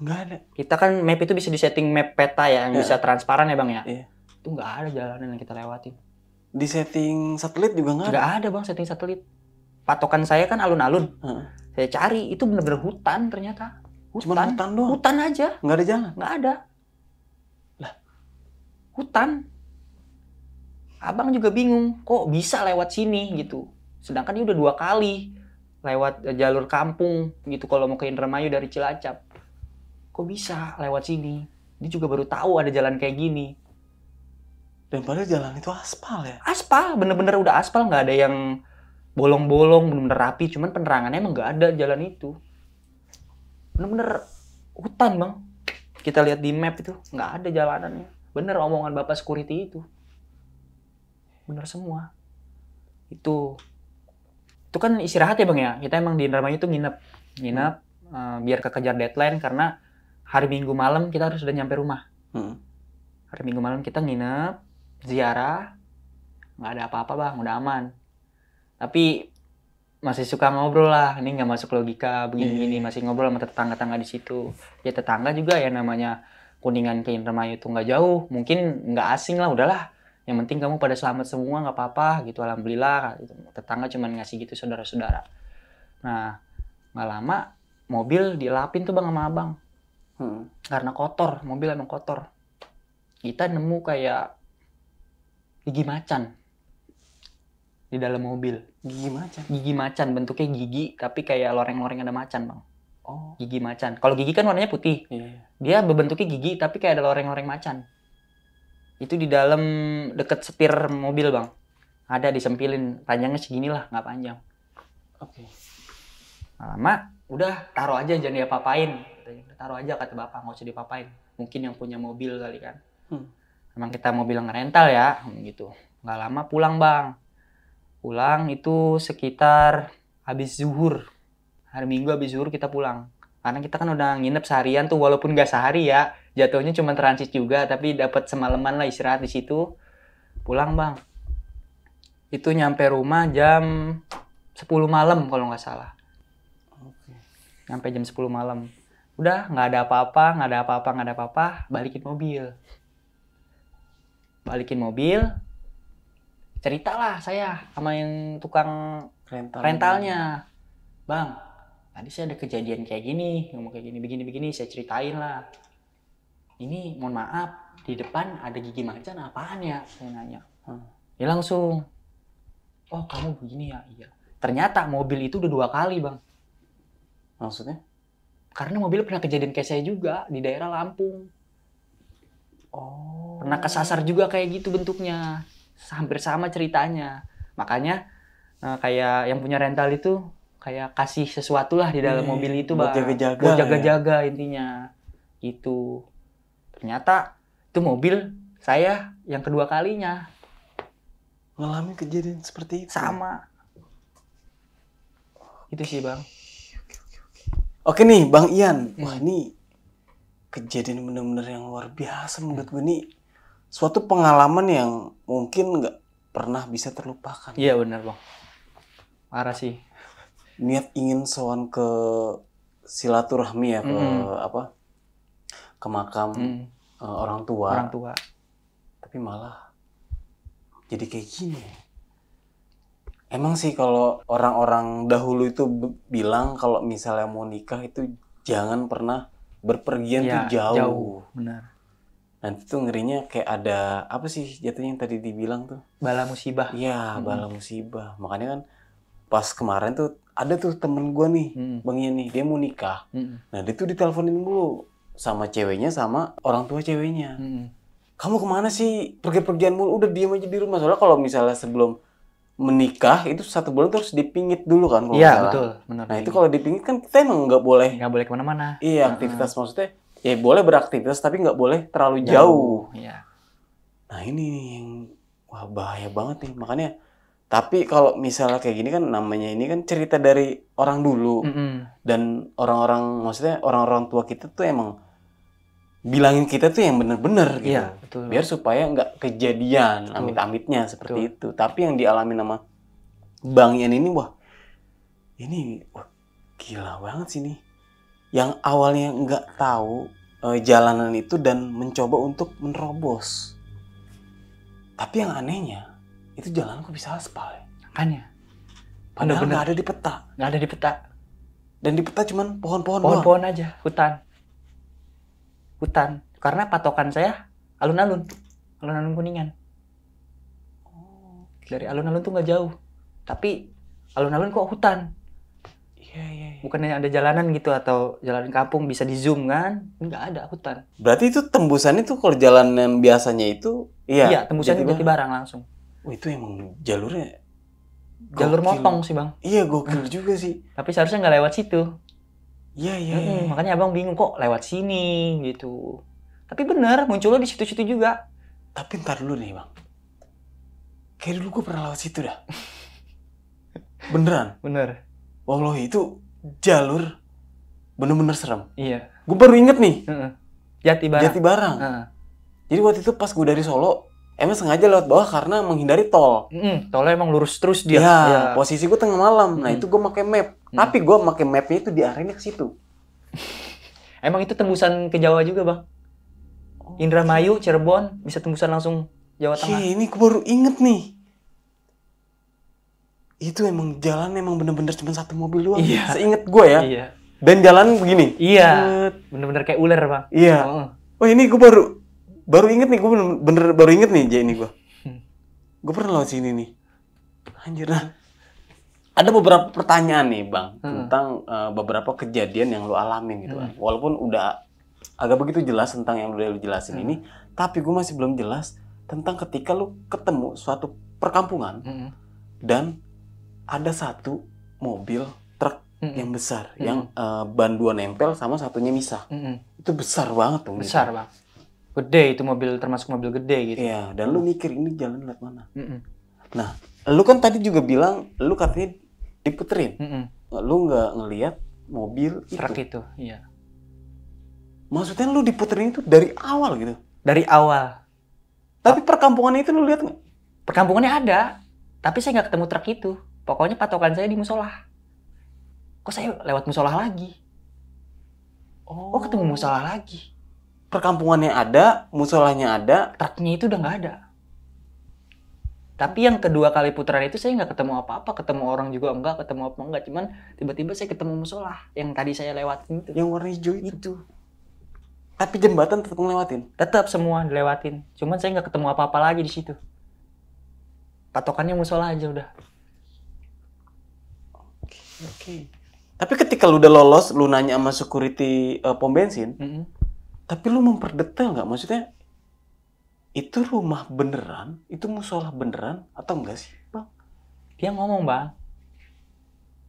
Nggak ada. Kita kan map itu bisa disetting map peta ya, yang bisa transparan ya bang ya. Iya. Itu nggak ada jalanan yang kita lewatin. Di setting satelit juga nggak ada? Nggak ada bang setting satelit. Patokan saya kan alun-alun. Saya cari, itu bener-bener hutan ternyata. Cuma hutan doang? Hutan aja. Nggak ada jalan? Nggak ada. Lah, hutan. Abang juga bingung, kok bisa lewat sini gitu. Sedangkan dia udah 2 kali lewat jalur kampung gitu kalau mau ke Indramayu dari Cilacap. Kok bisa lewat sini? Dia juga baru tahu ada jalan kayak gini. Dan padahal jalan itu aspal ya? Aspal, bener-bener udah aspal, nggak ada yang bolong-bolong, bener-bener rapi. Cuman penerangannya emang nggak ada jalan itu. Bener-bener hutan bang. Kita lihat di map itu nggak ada jalanannya. Bener omongan bapak security itu. Bener semua. Itu kan istirahat ya bang ya. Kita emang di Indramayu itu nginep biar kekejar deadline, karena hari Minggu malam kita harus sudah nyampe rumah. Hari Minggu malam kita nginep, ziarah, nggak ada apa-apa bang, udah aman. Tapi masih suka ngobrol lah, ini nggak masuk logika begini-begini, masih ngobrol sama tetangga-tetangga di situ. Ya tetangga juga ya, namanya Kuningan ke Indramayu itu nggak jauh, mungkin nggak asing lah, udahlah. Yang penting kamu pada selamat semua, nggak apa-apa gitu, alhamdulillah. Tetangga cuman ngasih gitu saudara-saudara. Nah nggak lama mobil dilapin tuh bang sama abang, karena kotor, mobil emang kotor. Kita nemu kayak gigi macan di dalam mobil. Gigi macan? Gigi macan, bentuknya gigi tapi kayak loreng-loreng ada macan bang. Gigi macan. Kalau gigi kan warnanya putih. Dia berbentuknya gigi tapi kayak ada loreng-loreng macan. Itu di dalam deket setir mobil bang. Ada disempilin, panjangnya segini lah, nggak panjang. Lama, udah taruh aja, jangan diapa-apain. Taruh aja kata bapak, nggak usah diapa-apain. Mungkin yang punya mobil kali kan. Emang kita mobil ngerental ya, gitu. Nggak lama pulang bang. Pulang itu sekitar habis zuhur. Hari Minggu habis zuhur kita pulang. Karena kita kan udah nginep seharian tuh, walaupun nggak sehari ya. Jatuhnya cuma transit juga, tapi dapat semalaman lah istirahat di situ. Pulang bang. Itu nyampe rumah jam 10 malam kalau nggak salah. Nyampe jam 10 malam. Udah nggak ada apa-apa, balikin mobil. Ceritalah saya sama yang tukang rentalnya. Bang, tadi saya ada kejadian kayak gini, ngomong kayak gini, begini, saya ceritain lah. Ini mohon maaf, di depan ada gigi macan, apaan ya? Saya nanya. Ya langsung, oh kamu begini ya? Iya. Ternyata mobil itu udah 2 kali, Bang. Maksudnya? Karena mobil pernah kejadian kayak saya juga di daerah Lampung. Oh. Pernah kesasar juga kayak gitu bentuknya. Hampir sama ceritanya. Makanya kayak yang punya rental itu kayak kasih sesuatu lah di dalam mobil itu, buat Bang. jaga-jaga. Buat jaga-jaga intinya. Gitu. Ternyata itu mobil saya yang kedua kalinya. Ngalamin kejadian seperti itu. Sama. Itu sih, Bang. Oke nih, Bang Ian. Wah, ini kejadian bener-bener yang luar biasa menurut gue nih. Suatu pengalaman yang mungkin nggak pernah bisa terlupakan. Iya benar, Bang. Parah sih. Niat ingin sowan ke silaturahmi ya, ke ke makam orang tua. Orang tua. Tapi malah jadi kayak gini. Emang sih kalau orang-orang dahulu itu bilang kalau misalnya mau nikah itu jangan pernah berpergian tuh jauh. Benar. Nanti tuh ngerinya kayak ada apa sih jatuhnya yang tadi dibilang tuh? Bala musibah. Iya, bala musibah. Makanya kan pas kemarin tuh ada tuh temen gue nih, Bang Ian nih, dia mau nikah. Nah dia tuh diteleponin dulu sama ceweknya sama orang tua ceweknya. Kamu kemana sih? Pergi-pergian mulu, udah diem aja di rumah. Soalnya kalau misalnya sebelum menikah itu 1 bulan terus dipingit dulu kan kalau Iya, betul. Benar. Nah itu kalau dipingit kan kita emang nggak boleh. Nggak boleh kemana-mana. Iya, aktivitas maksudnya ya boleh beraktivitas tapi nggak boleh terlalu jauh. Iya. Nah ini yang wah bahaya banget nih. Makanya tapi kalau misalnya kayak gini kan namanya ini kan cerita dari orang dulu. Dan orang-orang maksudnya orang-orang tua kita tuh emang bilangin kita tuh yang bener-bener gitu. Iya, betul. Biar supaya nggak kejadian amit-amitnya seperti itu. Tapi yang dialami sama Bang Ian ini wah gila banget sih nih. Yang awalnya nggak tahu jalanan itu dan mencoba untuk menerobos. Tapi yang anehnya itu jalan kok bisa aspal ya. Makanya. Padahal nggak ada di peta. Nggak ada di peta. Dan di peta cuman pohon-pohon doang. Pohon-pohon aja, hutan. Karena patokan saya alun-alun Kuningan. Dari alun-alun tuh nggak jauh, tapi alun-alun kok hutan. Iya. Bukannya ada jalanan gitu atau jalan kampung bisa di zoom kan? Nggak ada, hutan. Berarti itu tembusannya tuh kalau jalanan biasanya itu iya tembusannya Jatibarang langsung. Itu emang jalurnya jalur motong sih, Bang. Iya, gokil juga sih. Tapi seharusnya nggak lewat situ. Iya. Makanya abang bingung kok lewat sini gitu. Tapi bener munculnya di situ-situ juga. Tapi ntar dulu nih, Bang. Kayak dulu gue pernah lewat situ dah. Beneran. Bener. Wallahi itu jalur bener-bener serem. Iya. Gue baru inget nih. Jatibarang. Jadi waktu itu pas gue dari Solo, emang sengaja lewat bawah karena menghindari tol. Tolnya emang lurus terus dia. Ya, posisi gue tengah malam. Nah itu gue pakai map. Tapi gue pakai mapnya itu diarahinnya ke situ. Emang itu tembusan ke Jawa juga, Bang. Indramayu, Cirebon, bisa tembusan langsung Jawa Tengah. Ini gue baru inget nih. Itu emang jalan emang bener-bener cuma 1 mobil doang. Iya. Seinget gue ya. Iya. Dan jalan begini. Iya. Bener-bener kayak ular, Bang. Iya. Oh ini gue baru inget nih. Gue bener baru inget nih ini gue. Gue pernah lewat sini nih. Anjir. Nah, ada beberapa pertanyaan nih, Bang. Tentang beberapa kejadian yang lu alamin gitu kan. Walaupun udah agak begitu jelas tentang yang udah lu jelasin ini. Tapi gue masih belum jelas tentang ketika lu ketemu suatu perkampungan. Dan ada 1 mobil truk yang besar. Yang ban 2 nempel sama satunya misah. Itu besar banget tuh. Besar, Bang. Gede itu mobil, termasuk mobil gede gitu. Iya, dan lu mikir ini jalan lewat mana. Nah, lu kan tadi juga bilang, lu katanya diputerin. Lu nggak ngelihat mobil itu. Truk itu, iya. Maksudnya lu diputerin itu dari awal gitu? Dari awal. Tapi perkampungan itu lu lihat nggak? Perkampungannya ada, tapi saya nggak ketemu truk itu. Pokoknya patokan saya di musola. Kok saya lewat musola lagi? Oh, ketemu musola lagi. Perkampungannya ada, musolanya ada, truknya itu udah nggak ada. Tapi yang kedua kali putaran itu saya nggak ketemu apa-apa, ketemu orang juga enggak, ketemu apa enggak, cuman tiba-tiba saya ketemu musola yang tadi saya lewatin itu. Yang warna hijau itu. Tapi jembatan tetap ngelewatin. Tetap semua dilewatin, cuman saya nggak ketemu apa-apa lagi di situ. Patokannya musola aja udah. Oke. Tapi ketika lu udah lolos, lu nanya sama security pom bensin, tapi lu memperdetail nggak? Maksudnya itu rumah beneran, itu musola beneran atau enggak sih, Bang? Dia ngomong, Bang,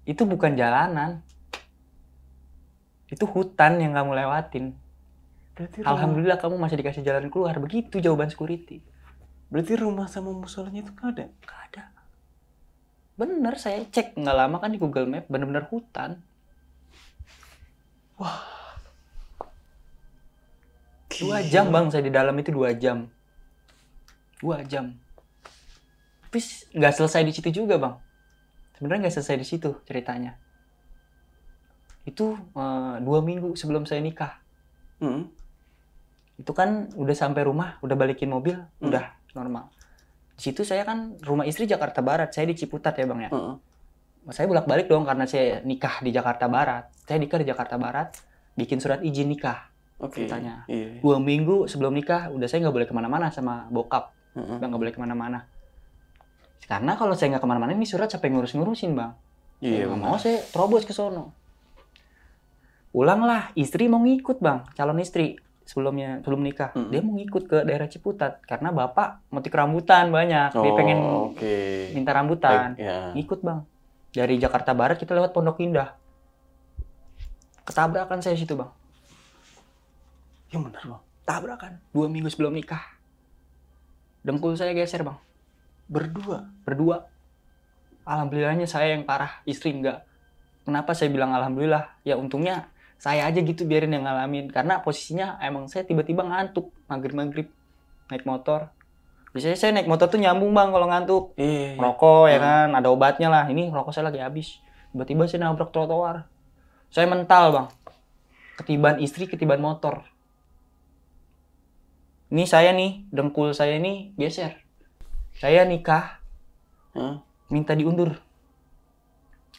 itu bukan jalanan. Itu hutan yang kamu lewatin. Berarti Alhamdulillah kamu masih dikasih jalan keluar. Begitu jawaban security. Berarti rumah sama musolanya itu nggak ada? Nggak ada. Bener, saya cek nggak lama kan di Google Map, bener-bener hutan. Wah. 2 jam, Bang, saya di dalam itu 2 jam. 2 jam. Tapi nggak selesai di situ juga, Bang. Sebenarnya nggak selesai di situ ceritanya. Itu 2 minggu sebelum saya nikah. Itu kan udah sampai rumah, udah balikin mobil, udah normal. Di situ saya kan rumah istri Jakarta Barat, saya di Ciputat ya, Bang ya. Saya bolak-balik dong karena saya nikah di Jakarta Barat. Saya nikah di Jakarta Barat, bikin surat izin nikah. Ceritanya. 2 minggu sebelum nikah, udah saya nggak boleh kemana-mana sama bokap. Bang, nggak boleh kemana-mana. Karena kalau saya nggak kemana-mana, ini surat siapa yang ngurus-ngurusin, Bang? Iya, nggak mau saya terobos ke sono. Ulanglah, istri mau ngikut, Bang, calon istri. Sebelum nikah, dia mau ngikut ke daerah Ciputat karena bapak motif rambutan banyak, dia pengen minta rambutan, ngikut, Bang. Dari Jakarta Barat kita lewat Pondok Indah, ketabrakan saya situ, Bang. Ya benar, Bang. Tabrakan 2 minggu sebelum nikah, dengkul saya geser, Bang. Berdua. Alhamdulillahnya saya yang parah, istri enggak. Kenapa saya bilang alhamdulillah? Ya untungnya saya aja gitu biarin yang ngalamin. Karena posisinya emang saya tiba-tiba ngantuk. Maghrib naik motor. Biasanya saya naik motor tuh nyambung, Bang, kalau ngantuk. Rokok ya kan, ada obatnya lah. Ini rokok saya lagi habis. Tiba-tiba saya nabrak trotoar. Saya mental, Bang. Ketiban istri, ketiban motor. Ini saya nih, dengkul saya ini geser. Saya nikah, minta diundur.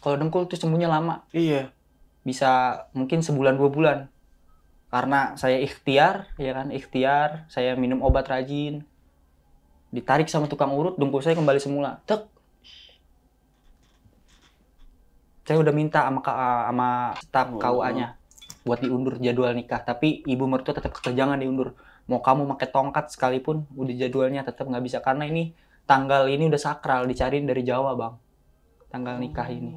Kalau dengkul tuh sembuhnya lama. Iya. Bisa mungkin sebulan 2 bulan. Karena saya ikhtiar, ya kan, saya minum obat rajin. Ditarik sama tukang urut, dengkul saya kembali semula. Tek. Saya udah minta sama staf KUA-nya buat diundur jadwal nikah, tapi ibu mertua tetap jangan diundur. Mau kamu pakai tongkat sekalipun, udah jadwalnya tetap nggak bisa karena ini tanggal ini udah sakral, dicariin dari Jawa, Bang. Tanggal nikah ini.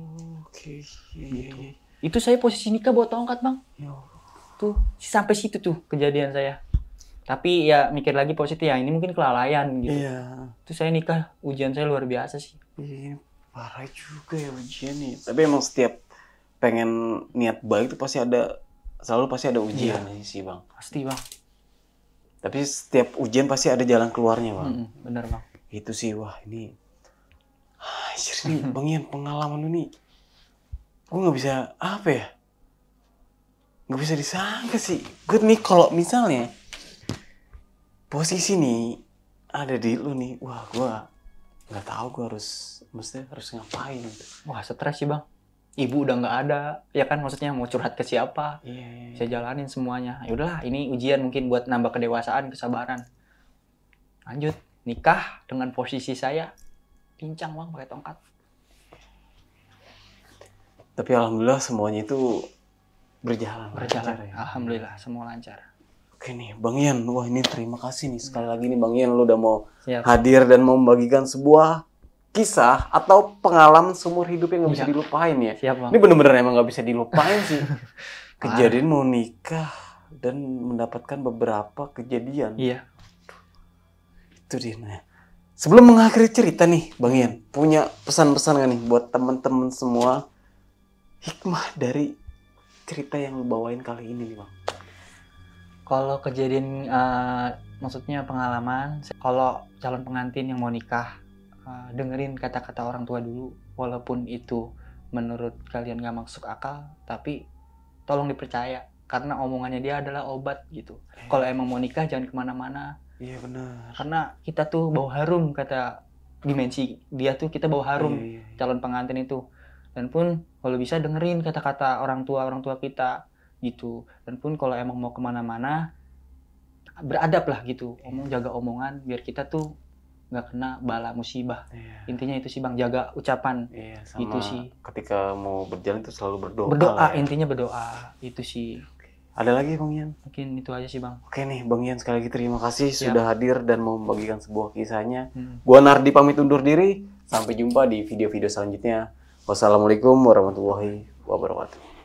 Gitu. Itu saya posisi nikah bawa tongkat, Bang. Tuh, sampai situ tuh kejadian saya. Tapi ya mikir lagi positif ya, ini mungkin kelalaian gitu. Itu saya nikah, ujian saya luar biasa sih. Parah juga ya ujian nih. Tapi emang setiap pengen niat baik tuh selalu pasti ada ujian sih, Bang. Pasti, Bang. Tapi setiap ujian pasti ada jalan keluarnya, Bang. Bener, Bang. Itu sih, wah ini. Jadi Bang Ian, pengalaman ini gue nggak bisa nggak bisa disangka sih. Gue nih kalau misalnya posisi nih ada di lu nih, wah gue nggak tahu gue harus ngapain gitu. Wah, stres sih, Bang. Ibu udah nggak ada, ya kan, maksudnya mau curhat ke siapa? Saya jalanin semuanya. Ya udahlah, ini ujian mungkin buat nambah kedewasaan, kesabaran. Lanjut nikah dengan posisi saya pincang, Bang, pakai tongkat. Tapi alhamdulillah semuanya itu berjalan lancar ya. Alhamdulillah semua lancar. Oke nih Bang Ian, wah ini terima kasih nih sekali lagi nih Bang Ian, lu udah mau hadir dan mau membagikan sebuah kisah atau pengalaman seumur hidup yang nggak bisa dilupain ya. Siap, Bang. Ini bener-bener emang nggak bisa dilupain sih. Kejadian mau nikah dan mendapatkan beberapa kejadian. Iya. Itu dia. Nah, sebelum mengakhiri cerita nih Bang Ian, punya pesan-pesan nggak nih buat teman-teman semua, hikmah dari cerita yang lu bawain kali ini nih, Bang? Kalau kejadian, maksudnya pengalaman, kalau calon pengantin yang mau nikah, dengerin kata-kata orang tua dulu, walaupun itu menurut kalian gak masuk akal, tapi tolong dipercaya, karena omongannya dia adalah obat gitu. Kalau emang mau nikah jangan kemana-mana. Iya benar. Karena kita tuh bau harum, kata dimensi dia tuh kita bau harum, calon pengantin itu. Dan pun kalau bisa dengerin kata-kata orang tua kita gitu. Dan pun kalau emang mau kemana-mana beradab lah gitu, jaga omongan biar kita tuh nggak kena bala musibah. Iya. Intinya itu sih Bang, jaga ucapan. Iya, sama Itu sih. ketika mau berjalan itu selalu berdoa. Berdoa, lah ya. intinya berdoa. Itu sih. Ada lagi Bang Ian? Mungkin itu aja sih Bang. Oke nih Bang Ian, sekali lagi terima kasih Siap. sudah hadir dan mau membagikan sebuah kisahnya. Gua Nardi pamit undur diri. Sampai jumpa di video-video selanjutnya. Wassalamualaikum warahmatullahi wabarakatuh.